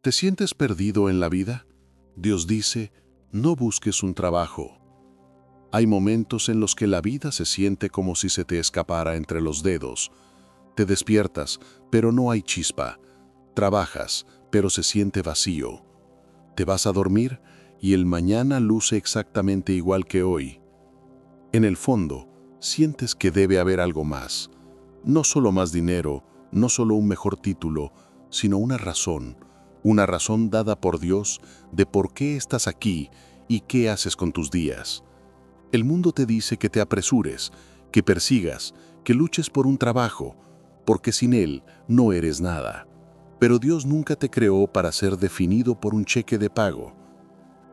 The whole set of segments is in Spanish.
¿Te sientes perdido en la vida? Dios dice, no busques un trabajo. Hay momentos en los que la vida se siente como si se te escapara entre los dedos. Te despiertas, pero no hay chispa. Trabajas, pero se siente vacío. Te vas a dormir y el mañana luce exactamente igual que hoy. En el fondo, sientes que debe haber algo más. No solo más dinero, no solo un mejor título, sino una razón dada por Dios de por qué estás aquí y qué haces con tus días. El mundo te dice que te apresures, que persigas, que luches por un trabajo, porque sin él no eres nada. Pero Dios nunca te creó para ser definido por un cheque de pago.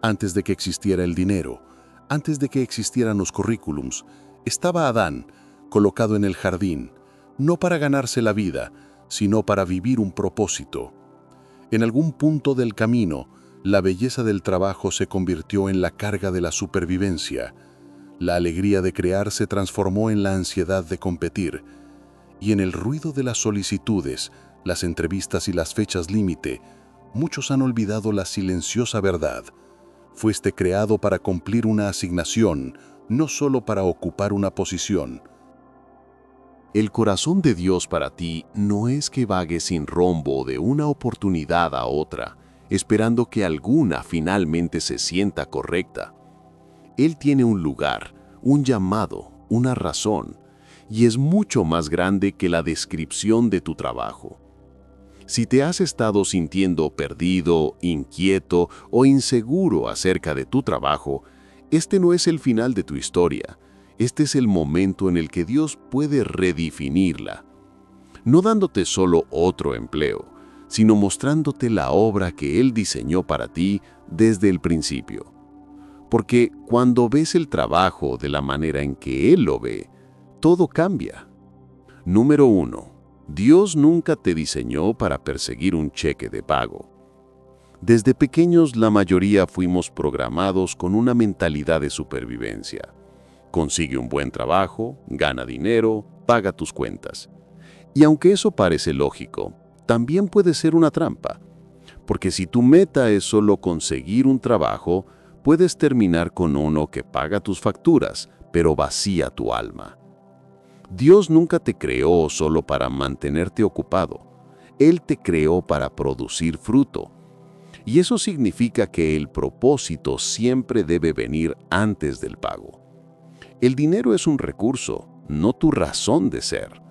Antes de que existiera el dinero, antes de que existieran los currículums, estaba Adán, colocado en el jardín, no para ganarse la vida, sino para vivir un propósito. En algún punto del camino, la belleza del trabajo se convirtió en la carga de la supervivencia. La alegría de crear se transformó en la ansiedad de competir. Y en el ruido de las solicitudes, las entrevistas y las fechas límite, muchos han olvidado la silenciosa verdad. Fuiste creado para cumplir una asignación, no solo para ocupar una posición. El corazón de Dios para ti no es que vagues sin rumbo de una oportunidad a otra, esperando que alguna finalmente se sienta correcta. Él tiene un lugar, un llamado, una razón, y es mucho más grande que la descripción de tu trabajo. Si te has estado sintiendo perdido, inquieto o inseguro acerca de tu trabajo, este no es el final de tu historia. Este es el momento en el que Dios puede redefinirla, no dándote solo otro empleo, sino mostrándote la obra que Él diseñó para ti desde el principio. Porque cuando ves el trabajo de la manera en que Él lo ve, todo cambia. Número 1. Dios nunca te diseñó para perseguir un cheque de pago. Desde pequeños la mayoría fuimos programados con una mentalidad de supervivencia. Consigue un buen trabajo, gana dinero, paga tus cuentas. Y aunque eso parece lógico, también puede ser una trampa. Porque si tu meta es solo conseguir un trabajo, puedes terminar con uno que paga tus facturas, pero vacía tu alma. Dios nunca te creó solo para mantenerte ocupado. Él te creó para producir fruto. Y eso significa que el propósito siempre debe venir antes del pago. El dinero es un recurso, no tu razón de ser.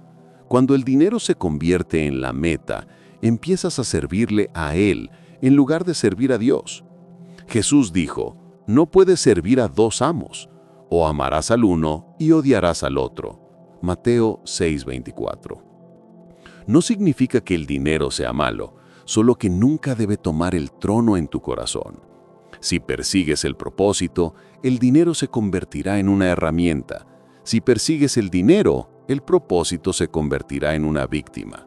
Cuando el dinero se convierte en la meta, empiezas a servirle a Él en lugar de servir a Dios. Jesús dijo, no puedes servir a dos amos, o amarás al uno y odiarás al otro. Mateo 6:24. No significa que el dinero sea malo, solo que nunca debe tomar el trono en tu corazón. Si persigues el propósito, el dinero se convertirá en una herramienta. Si persigues el dinero, el propósito se convertirá en una víctima.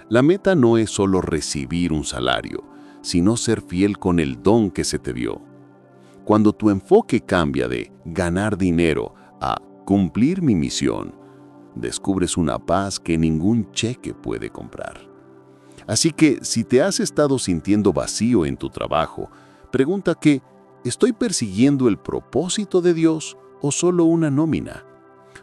La meta no es solo recibir un salario, sino ser fiel con el don que se te dio. Cuando tu enfoque cambia de ganar dinero a cumplir mi misión, descubres una paz que ningún cheque puede comprar. Así que si te has estado sintiendo vacío en tu trabajo, pregunta que, ¿estoy persiguiendo el propósito de Dios o solo una nómina?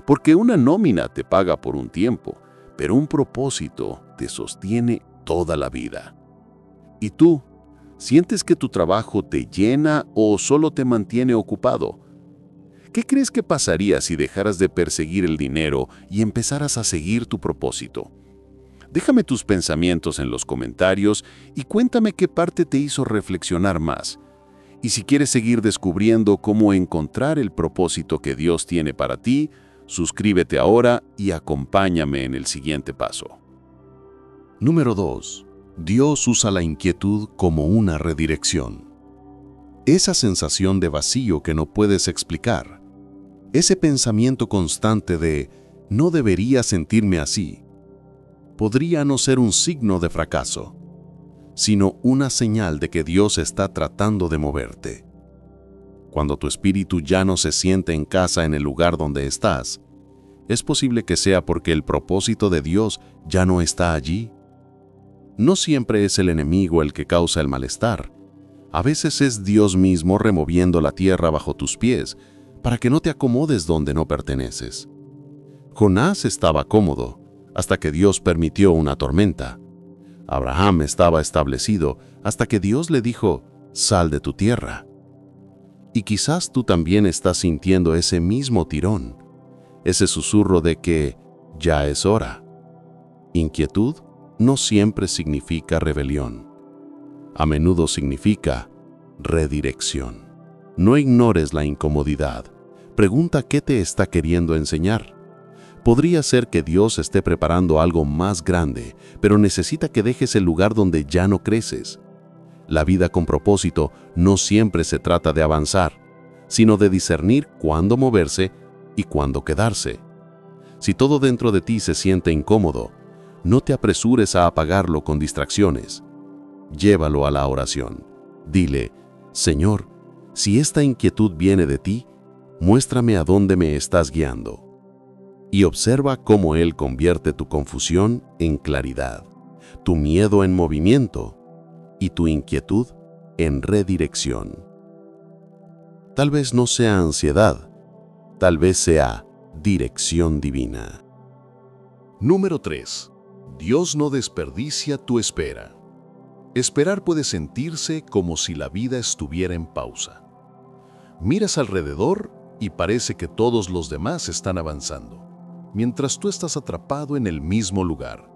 Porque una nómina te paga por un tiempo, pero un propósito te sostiene toda la vida. ¿Y tú? ¿Sientes que tu trabajo te llena o solo te mantiene ocupado? ¿Qué crees que pasaría si dejaras de perseguir el dinero y empezaras a seguir tu propósito? Déjame tus pensamientos en los comentarios y cuéntame qué parte te hizo reflexionar más. Y si quieres seguir descubriendo cómo encontrar el propósito que Dios tiene para ti, suscríbete ahora y acompáñame en el siguiente paso. Número 2. Dios usa la inquietud como una redirección. Esa sensación de vacío que no puedes explicar. Ese pensamiento constante de «no debería sentirme así», podría no ser un signo de fracaso, sino una señal de que Dios está tratando de moverte. Cuando tu espíritu ya no se siente en casa en el lugar donde estás, es posible que sea porque el propósito de Dios ya no está allí. No siempre es el enemigo el que causa el malestar. A veces es Dios mismo removiendo la tierra bajo tus pies para que no te acomodes donde no perteneces. Jonás estaba cómodo hasta que Dios permitió una tormenta. Abraham estaba establecido hasta que Dios le dijo, sal de tu tierra. Y quizás tú también estás sintiendo ese mismo tirón, ese susurro de que ya es hora. Inquietud no siempre significa rebelión. A menudo significa redirección. No ignores la incomodidad. Pregunta qué te está queriendo enseñar. Podría ser que Dios esté preparando algo más grande, pero necesita que dejes el lugar donde ya no creces. La vida con propósito no siempre se trata de avanzar, sino de discernir cuándo moverse y cuándo quedarse. Si todo dentro de ti se siente incómodo, no te apresures a apagarlo con distracciones. Llévalo a la oración. Dile, Señor, si esta inquietud viene de ti, muéstrame a dónde me estás guiando. Y observa cómo Él convierte tu confusión en claridad, tu miedo en movimiento y tu inquietud en redirección. Tal vez no sea ansiedad, tal vez sea dirección divina. Número 3. Dios no desperdicia tu espera. Esperar puede sentirse como si la vida estuviera en pausa. Miras alrededor y parece que todos los demás están avanzando, mientras tú estás atrapado en el mismo lugar.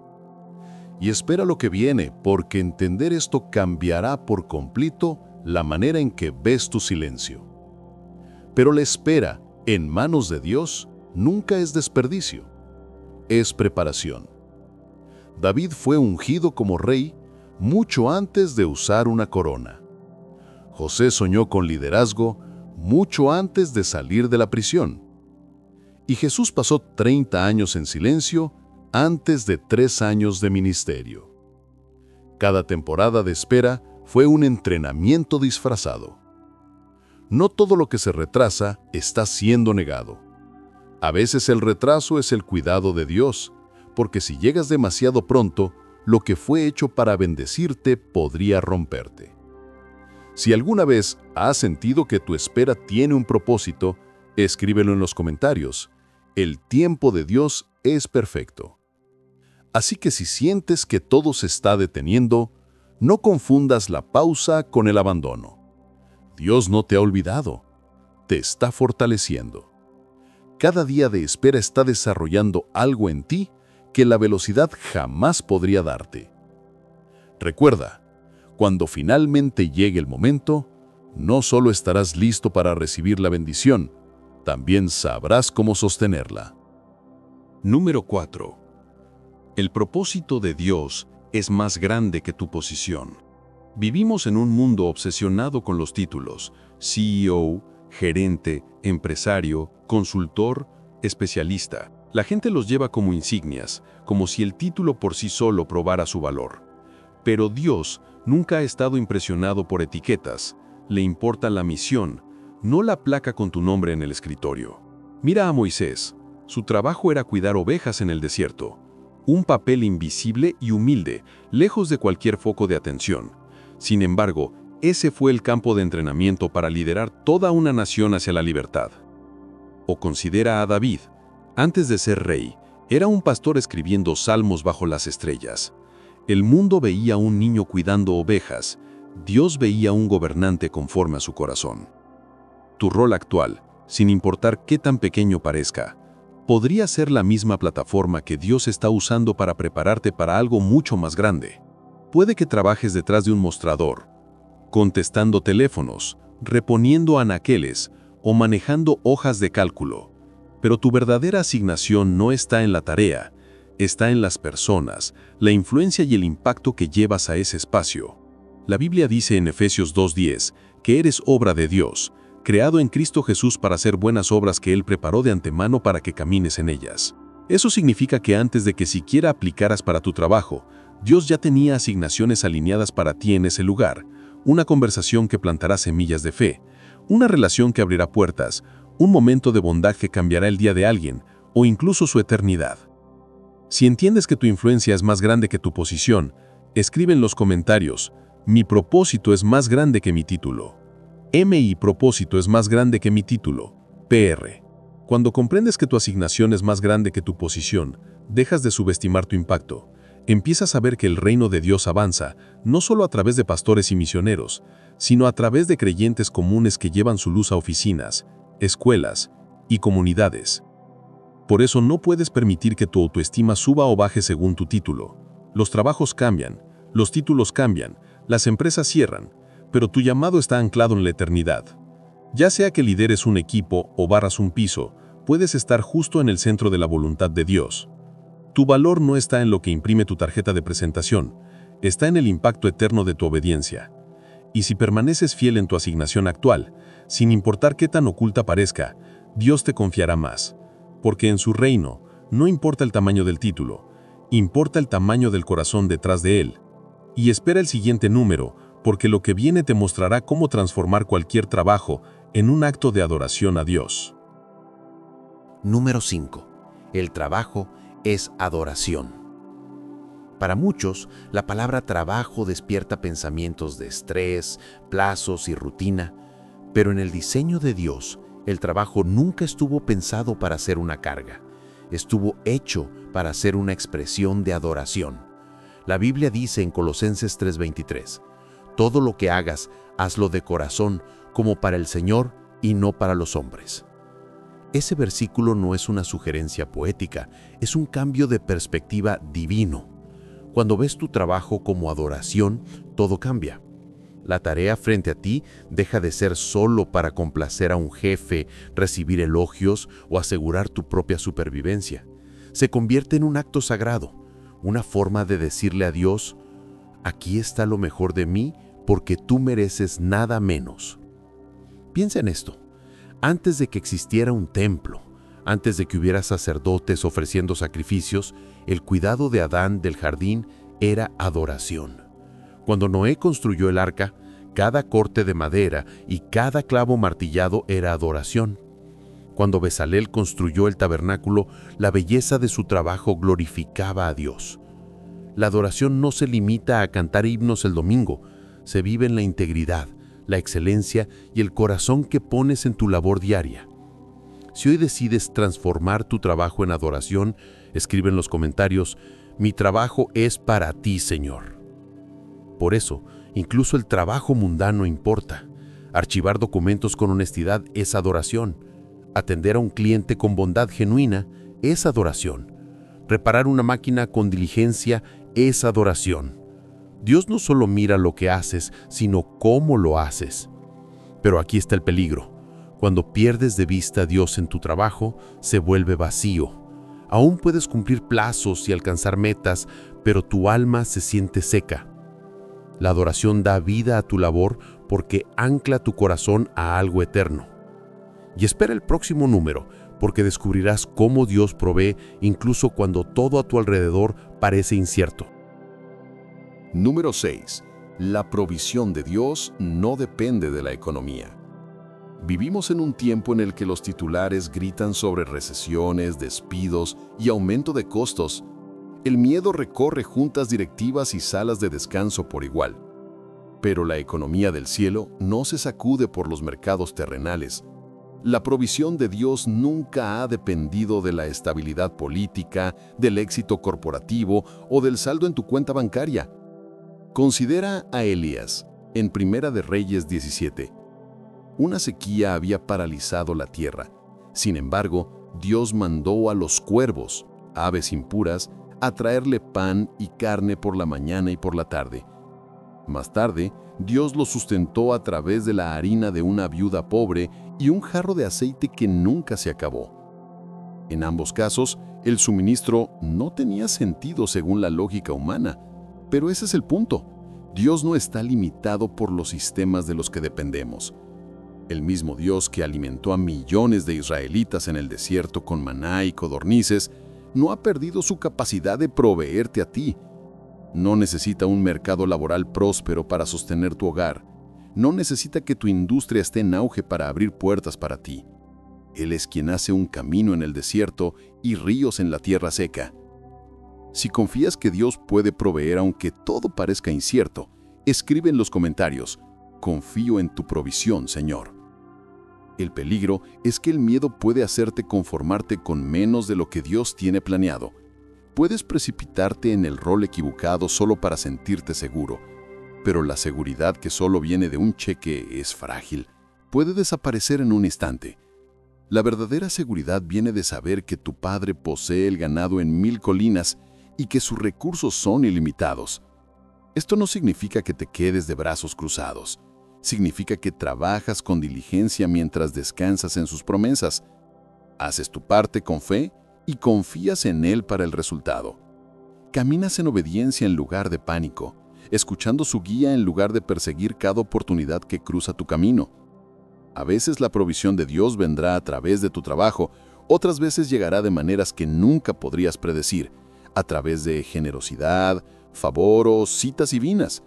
Y espera lo que viene, porque entender esto cambiará por completo la manera en que ves tu silencio. Pero la espera, en manos de Dios, nunca es desperdicio. Es preparación. David fue ungido como rey mucho antes de usar una corona. José soñó con liderazgo mucho antes de salir de la prisión. Y Jesús pasó 30 años en silencio antes de 3 años de ministerio. Cada temporada de espera fue un entrenamiento disfrazado. No todo lo que se retrasa está siendo negado. A veces el retraso es el cuidado de Dios, porque si llegas demasiado pronto, lo que fue hecho para bendecirte podría romperte. Si alguna vez has sentido que tu espera tiene un propósito, escríbelo en los comentarios. El tiempo de Dios es perfecto. Así que si sientes que todo se está deteniendo, no confundas la pausa con el abandono. Dios no te ha olvidado, te está fortaleciendo. Cada día de espera está desarrollando algo en ti que la velocidad jamás podría darte. Recuerda, cuando finalmente llegue el momento, no solo estarás listo para recibir la bendición, también sabrás cómo sostenerla. Número 4. El propósito de Dios es más grande que tu posición. Vivimos en un mundo obsesionado con los títulos: CEO, gerente, empresario, consultor, especialista. La gente los lleva como insignias, como si el título por sí solo probara su valor. Pero Dios nunca ha estado impresionado por etiquetas. Le importa la misión, no la placa con tu nombre en el escritorio. Mira a Moisés. Su trabajo era cuidar ovejas en el desierto. Un papel invisible y humilde, lejos de cualquier foco de atención. Sin embargo, ese fue el campo de entrenamiento para liderar toda una nación hacia la libertad. O considera a David. Antes de ser rey, era un pastor escribiendo salmos bajo las estrellas. El mundo veía a un niño cuidando ovejas. Dios veía a un gobernante conforme a su corazón. Tu rol actual, sin importar qué tan pequeño parezca, podría ser la misma plataforma que Dios está usando para prepararte para algo mucho más grande. Puede que trabajes detrás de un mostrador, contestando teléfonos, reponiendo anaqueles o manejando hojas de cálculo. Pero tu verdadera asignación no está en la tarea, está en las personas, la influencia y el impacto que llevas a ese espacio. La Biblia dice en Efesios 2:10 que eres obra de Dios, creado en Cristo Jesús para hacer buenas obras que Él preparó de antemano para que camines en ellas. Eso significa que antes de que siquiera aplicaras para tu trabajo, Dios ya tenía asignaciones alineadas para ti en ese lugar, una conversación que plantará semillas de fe, una relación que abrirá puertas, un momento de bondad que cambiará el día de alguien o incluso su eternidad. Si entiendes que tu influencia es más grande que tu posición, Escribe en los comentarios, mi propósito es más grande que mi título. Mi propósito es más grande que mi título. PR. Cuando comprendes que tu asignación es más grande que tu posición, dejas de subestimar tu impacto. Empiezas a ver que el reino de Dios avanza, no solo a través de pastores y misioneros, sino a través de creyentes comunes que llevan su luz a oficinas, escuelas y comunidades. Por eso no puedes permitir que tu autoestima suba o baje según tu título. Los trabajos cambian, los títulos cambian, las empresas cierran, pero tu llamado está anclado en la eternidad. Ya sea que lideres un equipo o barras un piso, puedes estar justo en el centro de la voluntad de Dios. Tu valor no está en lo que imprime tu tarjeta de presentación, está en el impacto eterno de tu obediencia. Y si permaneces fiel en tu asignación actual, sin importar qué tan oculta parezca, Dios te confiará más. Porque en su reino no importa el tamaño del título, importa el tamaño del corazón detrás de él. Y espera el siguiente número, porque lo que viene te mostrará cómo transformar cualquier trabajo en un acto de adoración a Dios. Número 5. El trabajo es adoración. Para muchos, la palabra trabajo despierta pensamientos de estrés, plazos y rutina, pero en el diseño de Dios, el trabajo nunca estuvo pensado para ser una carga. Estuvo hecho para ser una expresión de adoración. La Biblia dice en Colosenses 3:23, todo lo que hagas, hazlo de corazón, como para el Señor y no para los hombres. Ese versículo no es una sugerencia poética, es un cambio de perspectiva divino. Cuando ves tu trabajo como adoración, todo cambia. La tarea frente a ti deja de ser solo para complacer a un jefe, recibir elogios o asegurar tu propia supervivencia. Se convierte en un acto sagrado, una forma de decirle a Dios, aquí está lo mejor de mí porque tú mereces nada menos. Piensa en esto. Antes de que existiera un templo, antes de que hubiera sacerdotes ofreciendo sacrificios, el cuidado de Adán del jardín era adoración. Cuando Noé construyó el arca, cada corte de madera y cada clavo martillado era adoración. Cuando Bezalel construyó el tabernáculo, la belleza de su trabajo glorificaba a Dios. La adoración no se limita a cantar himnos el domingo, se vive en la integridad, la excelencia y el corazón que pones en tu labor diaria. Si hoy decides transformar tu trabajo en adoración, escribe en los comentarios, mi trabajo es para ti, Señor. Por eso, incluso el trabajo mundano importa. Archivar documentos con honestidad es adoración. Atender a un cliente con bondad genuina es adoración. Reparar una máquina con diligencia es adoración. Dios no solo mira lo que haces, sino cómo lo haces. Pero aquí está el peligro. Cuando pierdes de vista a Dios en tu trabajo, se vuelve vacío. Aún puedes cumplir plazos y alcanzar metas, pero tu alma se siente seca. La adoración da vida a tu labor porque ancla tu corazón a algo eterno. Y espera el próximo número, porque descubrirás cómo Dios provee incluso cuando todo a tu alrededor parece incierto. Número 6. La provisión de Dios no depende de la economía. Vivimos en un tiempo en el que los titulares gritan sobre recesiones, despidos y aumento de costos. El miedo recorre juntas directivas y salas de descanso por igual. Pero la economía del cielo no se sacude por los mercados terrenales. La provisión de Dios nunca ha dependido de la estabilidad política, del éxito corporativo o del saldo en tu cuenta bancaria. Considera a Elías, en Primera de Reyes 17. Una sequía había paralizado la tierra. Sin embargo, Dios mandó a los cuervos, aves impuras, a traerle pan y carne por la mañana y por la tarde. Más tarde, Dios lo sustentó a través de la harina de una viuda pobre y un jarro de aceite que nunca se acabó. En ambos casos, el suministro no tenía sentido según la lógica humana, pero ese es el punto. Dios no está limitado por los sistemas de los que dependemos. El mismo Dios que alimentó a millones de israelitas en el desierto con maná y codornices, no ha perdido su capacidad de proveerte a ti. No necesita un mercado laboral próspero para sostener tu hogar. No necesita que tu industria esté en auge para abrir puertas para ti. Él es quien hace un camino en el desierto y ríos en la tierra seca. Si confías que Dios puede proveer aunque todo parezca incierto, escribe en los comentarios: confío en tu provisión, Señor. El peligro es que el miedo puede hacerte conformarte con menos de lo que Dios tiene planeado. Puedes precipitarte en el rol equivocado solo para sentirte seguro, pero la seguridad que solo viene de un cheque es frágil. Puede desaparecer en un instante. La verdadera seguridad viene de saber que tu Padre posee el ganado en 1000 colinas y que sus recursos son ilimitados. Esto no significa que te quedes de brazos cruzados. Significa que trabajas con diligencia mientras descansas en sus promesas. Haces tu parte con fe y confías en Él para el resultado. Caminas en obediencia en lugar de pánico, escuchando su guía en lugar de perseguir cada oportunidad que cruza tu camino. A veces la provisión de Dios vendrá a través de tu trabajo, otras veces llegará de maneras que nunca podrías predecir, a través de generosidad, favor o citas divinas.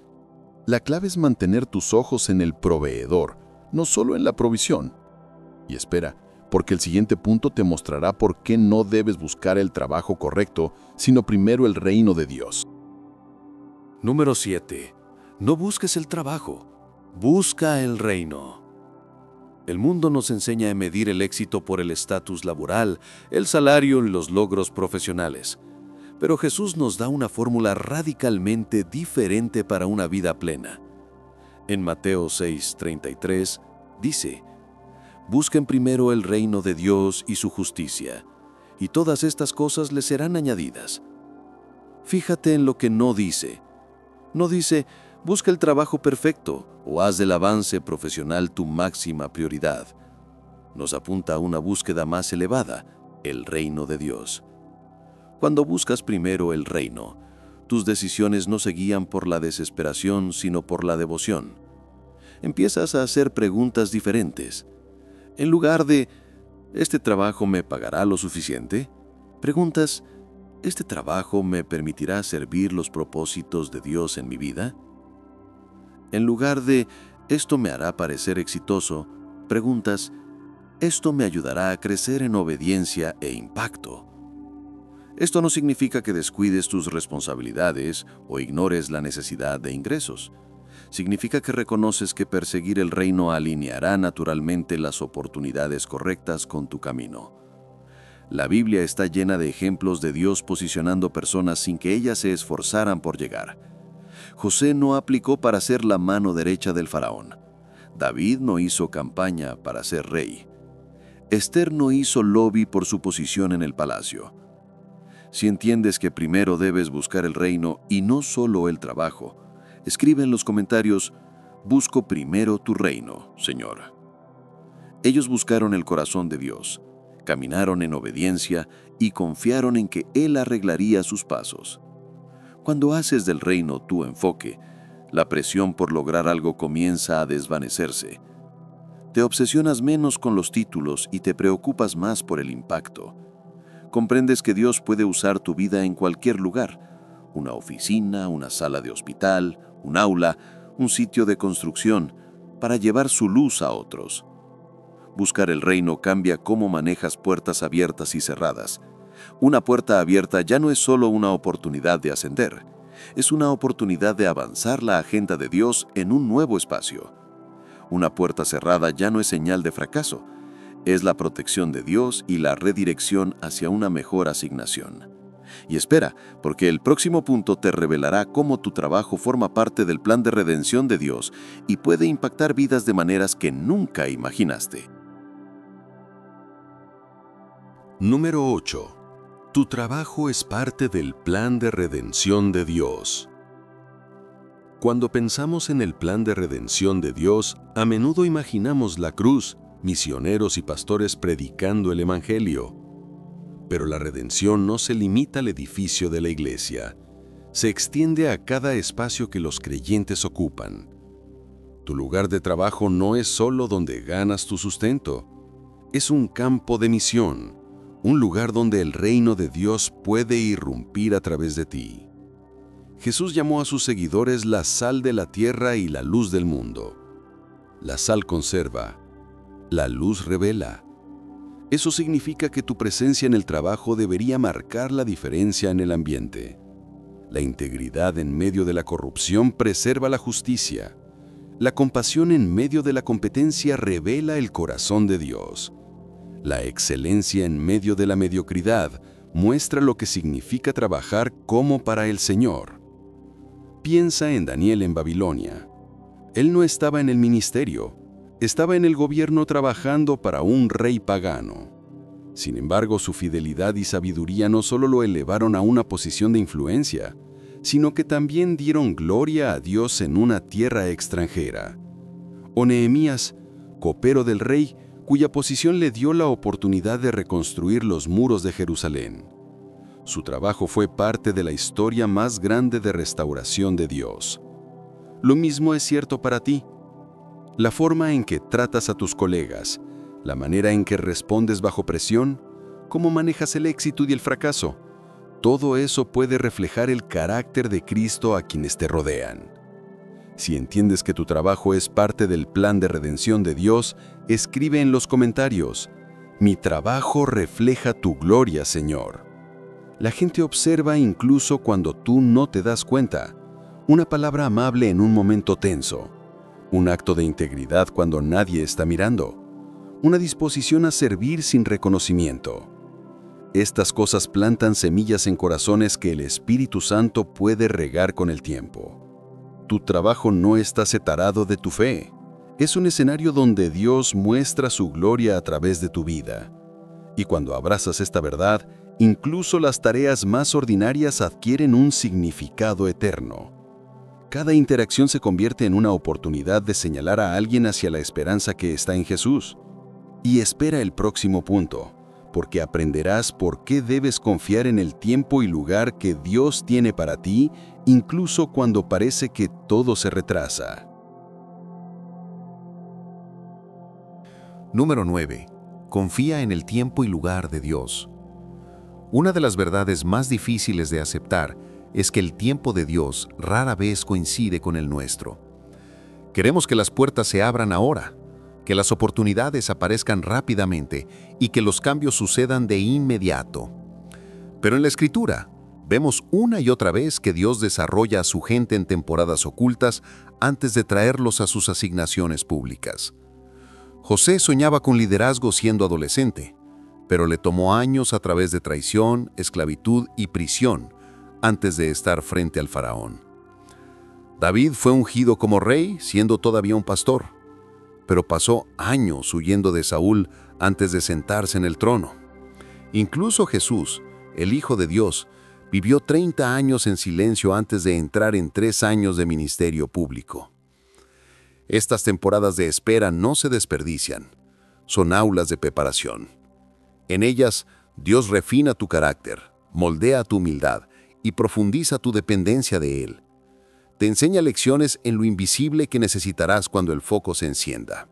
La clave es mantener tus ojos en el proveedor, no solo en la provisión. Y espera, porque el siguiente punto te mostrará por qué no debes buscar el trabajo correcto, sino primero el reino de Dios. Número 7. No busques el trabajo, busca el reino. El mundo nos enseña a medir el éxito por el estatus laboral, el salario y los logros profesionales. Pero Jesús nos da una fórmula radicalmente diferente para una vida plena. En Mateo 6:33 dice: busquen primero el reino de Dios y su justicia, y todas estas cosas les serán añadidas. Fíjate en lo que no dice. No dice: busca el trabajo perfecto o haz del avance profesional tu máxima prioridad. Nos apunta a una búsqueda más elevada, el reino de Dios. Cuando buscas primero el reino, tus decisiones no se guían por la desesperación, sino por la devoción. Empiezas a hacer preguntas diferentes. En lugar de ¿este trabajo me pagará lo suficiente?, preguntas: ¿este trabajo me permitirá servir los propósitos de Dios en mi vida? En lugar de ¿esto me hará parecer exitoso?, preguntas: ¿esto me ayudará a crecer en obediencia e impacto? Esto no significa que descuides tus responsabilidades o ignores la necesidad de ingresos. Significa que reconoces que perseguir el reino alineará naturalmente las oportunidades correctas con tu camino. La Biblia está llena de ejemplos de Dios posicionando personas sin que ellas se esforzaran por llegar. José no aplicó para ser la mano derecha del faraón. David no hizo campaña para ser rey. Esther no hizo lobby por su posición en el palacio. Si entiendes que primero debes buscar el reino y no solo el trabajo, escribe en los comentarios: busco primero tu reino, Señor. Ellos buscaron el corazón de Dios, caminaron en obediencia y confiaron en que Él arreglaría sus pasos. Cuando haces del reino tu enfoque, la presión por lograr algo comienza a desvanecerse. Te obsesionas menos con los títulos y te preocupas más por el impacto. Comprendes que Dios puede usar tu vida en cualquier lugar: una oficina, una sala de hospital, un aula, un sitio de construcción, para llevar su luz a otros. Buscar el reino cambia cómo manejas puertas abiertas y cerradas. Una puerta abierta ya no es solo una oportunidad de ascender, es una oportunidad de avanzar la agenda de Dios en un nuevo espacio. Una puerta cerrada ya no es señal de fracaso, es la protección de Dios y la redirección hacia una mejor asignación. Y espera, porque el próximo punto te revelará cómo tu trabajo forma parte del plan de redención de Dios y puede impactar vidas de maneras que nunca imaginaste. Número 8. Tu trabajo es parte del plan de redención de Dios. Cuando pensamos en el plan de redención de Dios, a menudo imaginamos la cruz, misioneros y pastores predicando el Evangelio. Pero la redención no se limita al edificio de la iglesia, se extiende a cada espacio que los creyentes ocupan. Tu lugar de trabajo no es solo donde ganas tu sustento, es un campo de misión, un lugar donde el reino de Dios puede irrumpir a través de ti. Jesús llamó a sus seguidores la sal de la tierra y la luz del mundo. La sal conserva, la luz revela. Eso significa que tu presencia en el trabajo debería marcar la diferencia en el ambiente. La integridad en medio de la corrupción preserva la justicia. La compasión en medio de la competencia revela el corazón de Dios. La excelencia en medio de la mediocridad muestra lo que significa trabajar como para el Señor. Piensa en Daniel en Babilonia. Él no estaba en el ministerio, estaba en el gobierno trabajando para un rey pagano. Sin embargo, su fidelidad y sabiduría no solo lo elevaron a una posición de influencia, sino que también dieron gloria a Dios en una tierra extranjera. O Nehemías, copero del rey, cuya posición le dio la oportunidad de reconstruir los muros de Jerusalén. Su trabajo fue parte de la historia más grande de restauración de Dios. Lo mismo es cierto para ti. La forma en que tratas a tus colegas, la manera en que respondes bajo presión, cómo manejas el éxito y el fracaso, todo eso puede reflejar el carácter de Cristo a quienes te rodean. Si entiendes que tu trabajo es parte del plan de redención de Dios, escribe en los comentarios: «Mi trabajo refleja tu gloria, Señor». La gente observa incluso cuando tú no te das cuenta. Una palabra amable en un momento tenso. Un acto de integridad cuando nadie está mirando. Una disposición a servir sin reconocimiento. Estas cosas plantan semillas en corazones que el Espíritu Santo puede regar con el tiempo. Tu trabajo no está separado de tu fe. Es un escenario donde Dios muestra su gloria a través de tu vida. Y cuando abrazas esta verdad, incluso las tareas más ordinarias adquieren un significado eterno. Cada interacción se convierte en una oportunidad de señalar a alguien hacia la esperanza que está en Jesús. Y espera el próximo punto, porque aprenderás por qué debes confiar en el tiempo y lugar que Dios tiene para ti, incluso cuando parece que todo se retrasa. Número 9. Confía en el tiempo y lugar de Dios. Una de las verdades más difíciles de aceptar es que el tiempo de Dios rara vez coincide con el nuestro. Queremos que las puertas se abran ahora, que las oportunidades aparezcan rápidamente y que los cambios sucedan de inmediato. Pero en la Escritura, vemos una y otra vez que Dios desarrolla a su gente en temporadas ocultas antes de traerlos a sus asignaciones públicas. José soñaba con liderazgo siendo adolescente, pero le tomó años a través de traición, esclavitud y prisión antes de estar frente al faraón. David fue ungido como rey siendo todavía un pastor, pero pasó años huyendo de Saúl antes de sentarse en el trono. Incluso Jesús, el Hijo de Dios, vivió 30 años en silencio antes de entrar en 3 años de ministerio público. Estas temporadas de espera no se desperdician, son aulas de preparación. En ellas, Dios refina tu carácter, moldea tu humildad y profundiza tu dependencia de Él. Te enseña lecciones en lo invisible que necesitarás cuando el foco se encienda.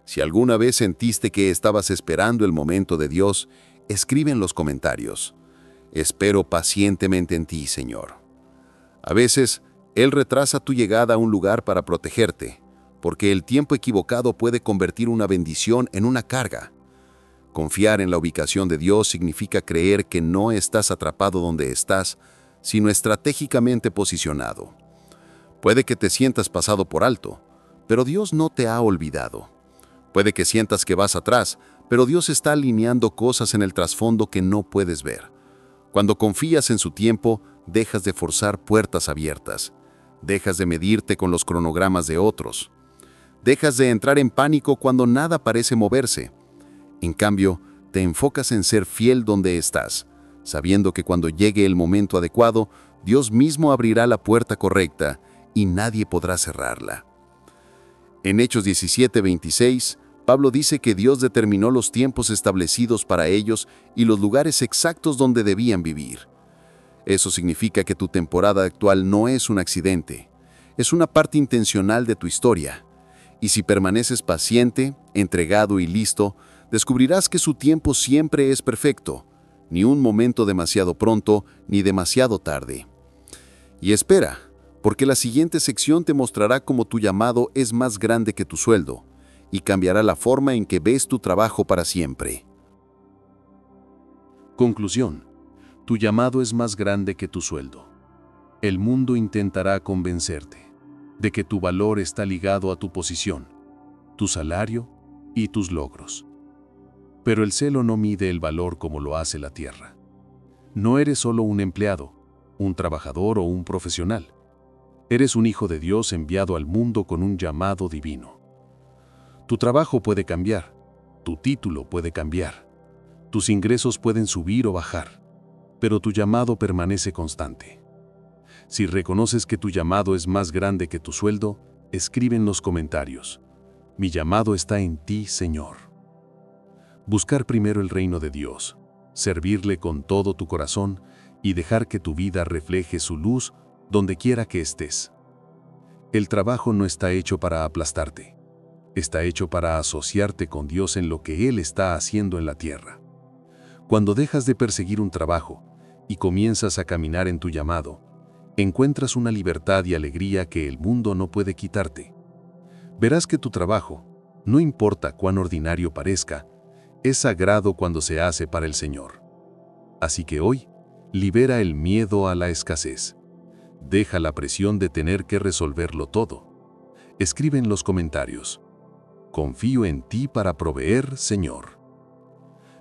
Si alguna vez sentiste que estabas esperando el momento de Dios, escribe en los comentarios: «Espero pacientemente en ti, Señor». A veces, Él retrasa tu llegada a un lugar para protegerte, porque el tiempo equivocado puede convertir una bendición en una carga. Confiar en la ubicación de Dios significa creer que no estás atrapado donde estás, sino estratégicamente posicionado. Puede que te sientas pasado por alto, pero Dios no te ha olvidado. Puede que sientas que vas atrás, pero Dios está alineando cosas en el trasfondo que no puedes ver. Cuando confías en su tiempo, dejas de forzar puertas abiertas. Dejas de medirte con los cronogramas de otros. Dejas de entrar en pánico cuando nada parece moverse. En cambio, te enfocas en ser fiel donde estás, sabiendo que cuando llegue el momento adecuado, Dios mismo abrirá la puerta correcta y nadie podrá cerrarla. En Hechos 17:26, Pablo dice que Dios determinó los tiempos establecidos para ellos y los lugares exactos donde debían vivir. Eso significa que tu temporada actual no es un accidente, es una parte intencional de tu historia. Y si permaneces paciente, entregado y listo, descubrirás que su tiempo siempre es perfecto, ni un momento demasiado pronto ni demasiado tarde. Y espera, porque la siguiente sección te mostrará cómo tu llamado es más grande que tu sueldo y cambiará la forma en que ves tu trabajo para siempre. Conclusión. Tu llamado es más grande que tu sueldo. El mundo intentará convencerte de que tu valor está ligado a tu posición, tu salario y tus logros. Pero el cielo no mide el valor como lo hace la tierra. No eres solo un empleado, un trabajador o un profesional. Eres un hijo de Dios enviado al mundo con un llamado divino. Tu trabajo puede cambiar, tu título puede cambiar, tus ingresos pueden subir o bajar, pero tu llamado permanece constante. Si reconoces que tu llamado es más grande que tu sueldo, escribe en los comentarios: mi llamado está en ti, Señor. Buscar primero el reino de Dios, servirle con todo tu corazón y dejar que tu vida refleje su luz donde quiera que estés. El trabajo no está hecho para aplastarte, está hecho para asociarte con Dios en lo que Él está haciendo en la tierra. Cuando dejas de perseguir un trabajo y comienzas a caminar en tu llamado, encuentras una libertad y alegría que el mundo no puede quitarte. Verás que tu trabajo, no importa cuán ordinario parezca, es sagrado cuando se hace para el Señor. Así que hoy, libera el miedo a la escasez. Deja la presión de tener que resolverlo todo. Escribe en los comentarios: confío en ti para proveer, Señor.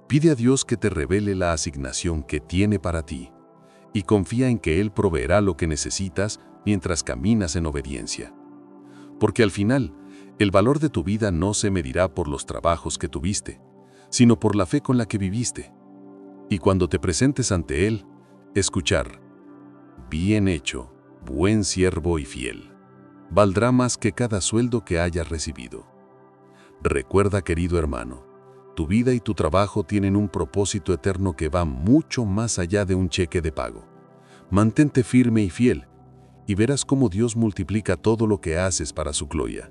Pide a Dios que te revele la asignación que tiene para ti y confía en que Él proveerá lo que necesitas mientras caminas en obediencia. Porque al final, el valor de tu vida no se medirá por los trabajos que tuviste, sino por la fe con la que viviste. Y cuando te presentes ante Él, escuchar: bien hecho, buen siervo y fiel, valdrá más que cada sueldo que hayas recibido. Recuerda, querido hermano, tu vida y tu trabajo tienen un propósito eterno que va mucho más allá de un cheque de pago. Mantente firme y fiel, y verás cómo Dios multiplica todo lo que haces para su gloria.